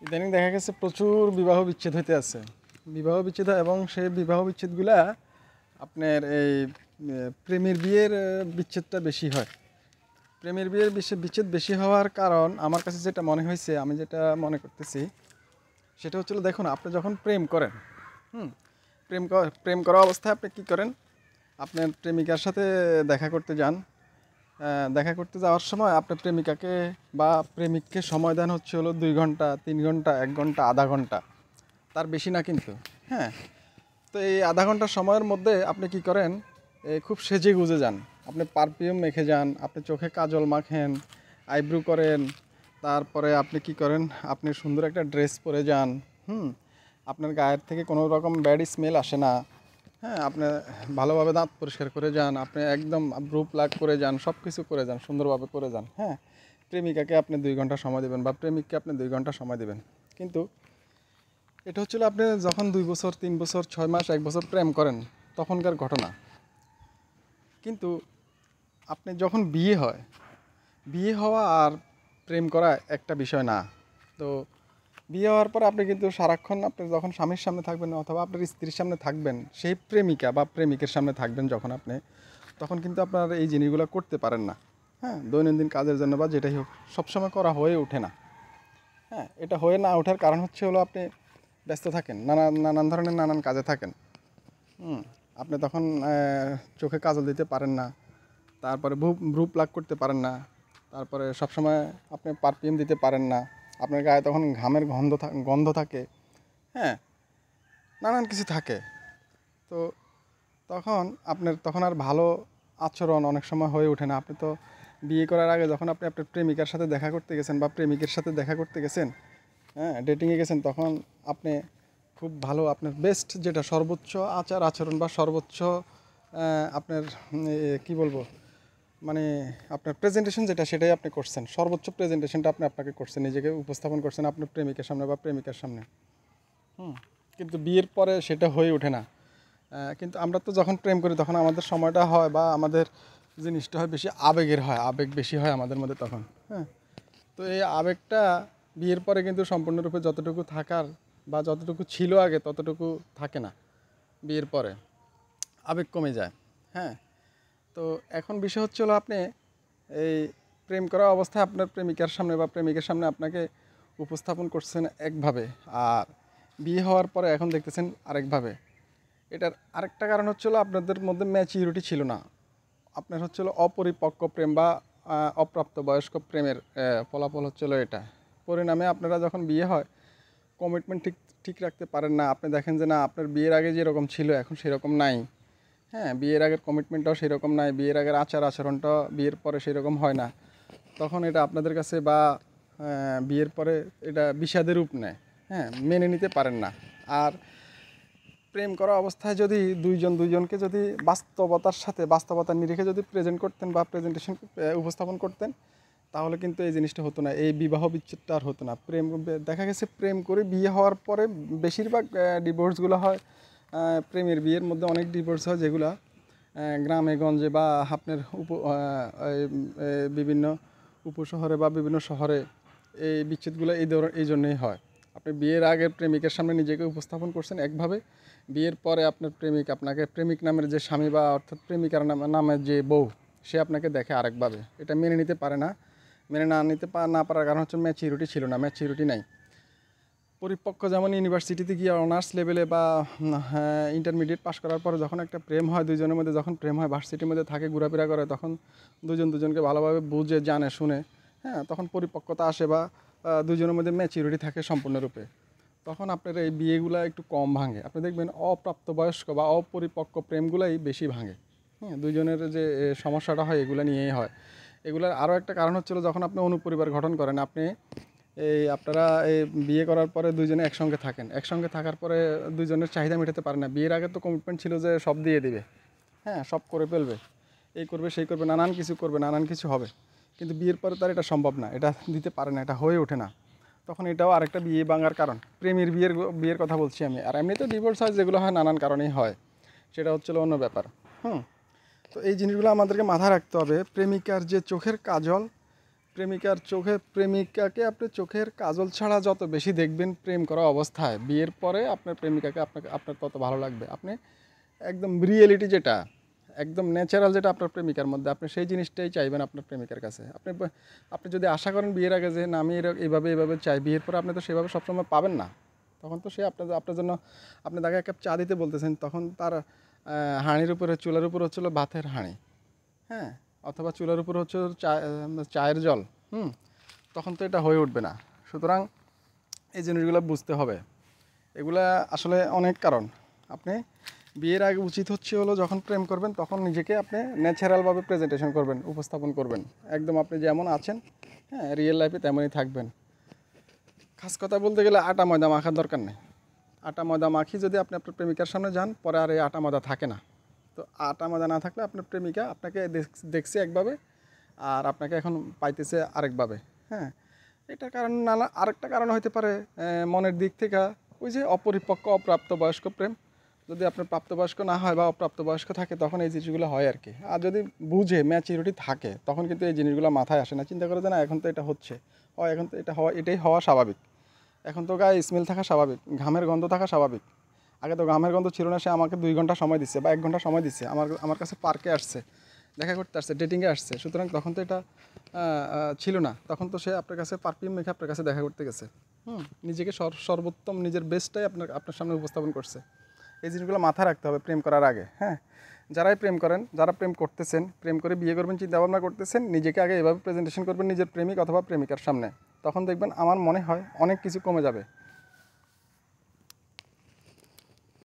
ইদানিং দেখা গেছে প্রচুর বিবাহ বিচ্ছেদ হইতে আছে। বিবাহ বিচ্ছেদ হয় এবং সেই বিবাহ বিচ্ছেদগুলা আপনার এই প্রেমের বিয়ের বিচ্ছেদটা বেশি হয়। প্রেমের বিয়ের বিচ্ছেদ বেশি হওয়ার কারণ আমার কাছে যেটা মনে হয়েছে, আমি যেটা মনে করতেছি সেটা হচ্ছিল, দেখুন আপনি যখন প্রেম করেন, হুম প্রেম করা অবস্থায় আপনি কী করেন, আপনার প্রেমিকার সাথে দেখা করতে যান। দেখা করতে যাওয়ার সময় আপনার প্রেমিকাকে বা প্রেমিককে সময় দেন হচ্ছে হলো 2 ঘন্টা, 3 ঘন্টা, 1 ঘন্টা, আধা ঘন্টা, তার বেশি না কিন্তু। হ্যাঁ, তো এই আধা ঘন্টা সময়ের মধ্যে আপনি কি করেন, খুব সেজে গুজে যান, আপনি পারফিউম মেখে যান, আপনি চোখে কাজল মাখেন, আইব্রু করেন, তারপরে আপনি কি করেন, আপনি সুন্দর একটা ড্রেস পরে যান। আপনার গায়ের থেকে কোনো রকম ব্যাড স্মেল আসে না। হ্যাঁ, আপনি ভালোভাবে দাঁত পরিষ্কার করে যান, আপনি একদম ব্রু প্লাগ করে যান, সব কিছু করে যান, সুন্দরভাবে করে যান। হ্যাঁ, প্রেমিকাকে আপনি 2 ঘন্টা সময় দেবেন বা প্রেমিককে আপনি 2 ঘন্টা সময় দেবেন। কিন্তু এটা হচ্ছিল আপনি যখন 2 বছর, 3 বছর, 6 মাস, 1 বছর প্রেম করেন তখনকার ঘটনা। কিন্তু আপনি যখন বিয়ে হয়, বিয়ে হওয়া আর প্রেম করা একটা বিষয় না। তো বিয়ে হওয়ার পর আপনি কিন্তু সারাক্ষণ আপনি যখন স্বামীর সামনে থাকবেন অথবা আপনার স্ত্রীর সামনে থাকবেন, সেই প্রেমিকা বা প্রেমিকের সামনে থাকবেন যখন আপনি, তখন কিন্তু আপনার এই জিনিসগুলো করতে পারেন না। হ্যাঁ, দৈনন্দিন কাজের জন্য বা যেটাই হোক, সবসময় করা হয়ে ওঠে না। হ্যাঁ, এটা হয়ে না ওঠার কারণ হচ্ছে হলো আপনি ব্যস্ত থাকেন, নানান ধরনের নানান কাজে থাকেন। আপনি তখন চোখে কাজল দিতে পারেন না, তারপরে ভ্রু প্লাগ করতে পারেন না, তারপরে সবসময় আপনি পারফিউম দিতে পারেন না, আপনার গায়ে তখন ঘামের গন্ধ থাকে। হ্যাঁ, নানান কিছু থাকে। তো তখন আর ভালো আচরণ অনেক সময় হয়ে ওঠে না। আপনি তো বিয়ে করার আগে যখন আপনি আপনার প্রেমিকার সাথে দেখা করতে গেছেন বা প্রেমিকের সাথে দেখা করতে গেছেন, হ্যাঁ, ডেটিংয়ে গেছেন, তখন আপনি খুব ভালো, আপনার বেস্ট যেটা সর্বোচ্চ আচার আচরণ বা সর্বোচ্চ আপনার কি বলবো, মানে আপনার প্রেজেন্টেশন যেটা, সেটাই আপনি করছেন, সর্বোচ্চ প্রেজেন্টেশনটা আপনাকে করছেন, নিজেকে উপস্থাপন করছেন আপনার প্রেমিকের সামনে বা প্রেমিকার সামনে। কিন্তু বিয়ের পরে সেটা হয়ে ওঠে না। কিন্তু আমরা তো যখন প্রেম করি তখন আমাদের সময়টা হয় বা আমাদের জিনিসটা হয় বেশি আবেগের হয়, আবেগ বেশি হয় আমাদের মধ্যে তখন। হ্যাঁ, তো এই আবেগটা বিয়ের পরে কিন্তু সম্পূর্ণরূপে যতটুকু থাকার বা যতটুকু ছিল আগে ততটুকু থাকে না। বিয়ের পরে আবেগ কমে যায়। হ্যাঁ, তো এখন বিষয় হচ্ছে হলো, আপনি এই প্রেম করা অবস্থায় আপনার প্রেমিকার সামনে বা প্রেমিকের সামনে আপনাকে উপস্থাপন করছেন একভাবে, আর বিয়ে হওয়ার পরে এখন দেখতেছেন আরেকভাবে। এটার আরেকটা কারণ হচ্ছে হলো আপনাদের মধ্যে ম্যাচিউরিটি ছিল না। আপনার হচ্ছে হলো অপরিপক্ক প্রেম বা অপ্রাপ্ত বয়স্ক প্রেমের ফলাফল হচ্ছে হলো এটা। পরিণামে আপনারা যখন বিয়ে হয়, কমিটমেন্ট ঠিক ঠিক রাখতে পারেন না। আপনি দেখেন যে না, আপনার বিয়ের আগে যেরকম ছিল এখন সেরকম নাই। হ্যাঁ, বিয়ের আগের কমিটমেন্টটাও সেরকম নাই, বিয়ের আগের আচার আচরণটাও বিয়ের পরে সেরকম হয় না। তখন এটা আপনাদের কাছে বা বিয়ের পরে এটা বিষাদের রূপ নেয়। হ্যাঁ, মেনে নিতে পারেন না। আর প্রেম করা অবস্থায় যদি দুইজনকে যদি বাস্তবতার নিরিখে যদি প্রেজেন্ট করতেন বা প্রেজেন্টেশন উপস্থাপন করতেন, তাহলে কিন্তু এই জিনিসটা হতো না, এই বিবাহ বিচ্ছেদটা আর হতো না। দেখা গেছে প্রেম করে বিয়ে হওয়ার পরে বেশিরভাগ ডিভোর্সগুলো হয়। প্রেমের বিয়ের মধ্যে অনেক ডিভোর্স হয় যেগুলো গ্রামে গঞ্জে বা আপনার বিভিন্ন উপশহরে বা বিভিন্ন শহরে এই বিচ্ছেদগুলো এই জন্যই হয়। আপনি বিয়ের আগে প্রেমিকের সামনে নিজেকে উপস্থাপন করছেন একভাবে, বিয়ের পরে আপনার প্রেমিক নামের যে স্বামী বা অর্থাৎ প্রেমিকার নামের যে বউ, সে আপনাকে দেখে আরেকভাবে। এটা মেনে নিতে পারে না। মেনে না পারার কারণ হচ্ছে ম্যাচিউরিটি ছিল না, ম্যাচিউরিটি নাই। পরিপক্ক যেমন ইউনিভার্সিটিতে গিয়ে অনার্স লেভেলে বা ইন্টারমিডিয়েট পাস করার পর যখন একটা প্রেম হয়, দুইজনের মধ্যে যখন প্রেম হয়, ভার্সিটির মধ্যে থাকে, ঘোরাফেরা করে, তখন দুজনকে ভালোভাবে বুঝে জানে শুনে, হ্যাঁ, তখন পরিপক্কতা আসে বা দুজনের মধ্যে ম্যাচিউরিটি থাকে সম্পূর্ণরূপে। তখন আপনার এই বিয়েগুলো একটু কম ভাঙে। আপনি দেখবেন অপ্রাপ্তবয়স্ক বা অপরিপক্ক প্রেমগুলাই বেশি ভাঙে। হ্যাঁ, দুইজনের যে সমস্যাটা হয় এগুলো নিয়েই হয়। এগুলোর আরও একটা কারণ হচ্ছিল, যখন আপনি অনুপরিবার গঠন করেন, আপনি আপনারা এই বিয়ে করার পরে দুইজনে একসঙ্গে থাকার পরে দুইজনের চাহিদা মেটাতে পারে না। বিয়ের আগে তো কমিটমেন্ট ছিল যে সব দিয়ে দিবে, হ্যাঁ, সব করে ফেলবে, এই করবে সেই করবে, নানান কিছু করবে, নানান কিছু হবে। কিন্তু বিয়ের পরে তার এটা সম্ভব না, এটা দিতে পারে না, এটা হয়ে ওঠে না। তখন এটাও আরেকটা বিয়ে ভাঙার কারণ। প্রেমের বিয়ের কথা বলছি আমি। আর এমনি তো ডিভোর্স হয় যেগুলো হয় নানান কারণেই হয়, সেটা হচ্ছে অন্য ব্যাপার। তো এই জিনিসগুলো আমাদেরকে মাথায় রাখতে হবে। প্রেমিকার যে চোখের কাজল, প্রেমিকার চোখে, প্রেমিকাকে আপনি চোখের কাজল ছাড়া যত বেশি দেখবেন প্রেম করা অবস্থায়, বিয়ের পরে আপনার প্রেমিকাকে আপনার তত ভালো লাগবে। আপনি একদম রিয়েলিটি যেটা, একদম ন্যাচারাল যেটা আপনার প্রেমিকার মধ্যে, আপনি সেই জিনিসটাই চাইবেন আপনার প্রেমিকার কাছে। আপনি যদি আশা করেন বিয়ের আগে যে না আমি এইভাবে এইভাবে চাই, বিয়ের পরে আপনি তো সেভাবে সবসময় পাবেন না। তখন তো সে আপনার জন্য, আপনি তাকে এক কাপ চা দিতে বলতেছেন, তখন তার হাঁড়ির উপরে, চুলার উপর হচ্ছিল ভাতের হাঁড়ি, হ্যাঁ, অথবা চুলার উপর হচ্ছে চায়ের জল, তখন তো এটা হয়ে উঠবে না। সুতরাং এই জিনিসগুলো বুঝতে হবে। এগুলা আসলে অনেক কারণ। আপনি বিয়ের আগে উচিত হচ্ছে হলো যখন প্রেম করবেন তখন নিজেকে আপনি ন্যাচারালভাবে প্রেজেন্টেশন করবেন, উপস্থাপন করবেন, একদম আপনি যেমন আছেন, হ্যাঁ, রিয়েল লাইফে তেমনই থাকবেন। খাস কথা বলতে গেলে আটা ময়দা মাখার দরকার নেই। আটা ময়দা মাখি যদি আপনি আপনার প্রেমিকার সামনে যান, পরে আর এই আটা ময়দা থাকে না। তো আটা ময়দা না থাকলে আপনার প্রেমিকা আপনাকে দেখছে একভাবে, আর আপনাকে এখন পাইতেছে আরেকভাবে, হ্যাঁ। এটার কারণ আরেকটা কারণ হতে পারে মনের দিক থেকে, ওই যে অপরিপক্ক অপ্রাপ্তবয়স্ক প্রেম। যদি আপনার প্রাপ্তবয়স্ক না হয় বা অপ্রাপ্তবয়স্ক থাকে তখন এই জিনিসগুলো হয় আর কি। আর যদি বুঝে ম্যাচিউরিটি থাকে তখন কিন্তু এই জিনিসগুলো মাথায় আসে না, চিন্তা করে যে না এখন তো এটা হচ্ছে, হয় এখন তো এটাই হওয়া স্বাভাবিক। এখন তো গায়ে স্মেল থাকা স্বাভাবিক, ঘামের গন্ধ থাকা স্বাভাবিক। আগে তো ঘামের গন্ধ ছিল না, সে আমাকে 2 ঘন্টা সময় দিচ্ছে বা 1 ঘন্টা সময় দিচ্ছে, আমার কাছে পার্কে আসছে, দেখা করতে আসছে, ডেটিংয়ে আসছে। সুতরাং তখন তো এটা ছিল না, তখন তো সে আপনার কাছে পারফিউম মেখে আপনার কাছে দেখা করতে গেছে, নিজেকে সর্বোত্তম নিজের বেস্টটাই আপনার সামনে উপস্থাপন করছে। এই জিনিসগুলো মাথায় রাখতে হবে প্রেম করার আগে, হ্যাঁ। যারাই প্রেম করেন, যারা প্রেম করতেছেন, প্রেম করে বিয়ে করবেন চিন্তা ভাবনা করতেছেন, নিজেকে আগে এভাবে প্রেজেন্টেশন করবেন নিজের প্রেমিক অথবা প্রেমিকার সামনে। তখন দেখবেন আমার মনে হয় অনেক কিছু কমে যাবে।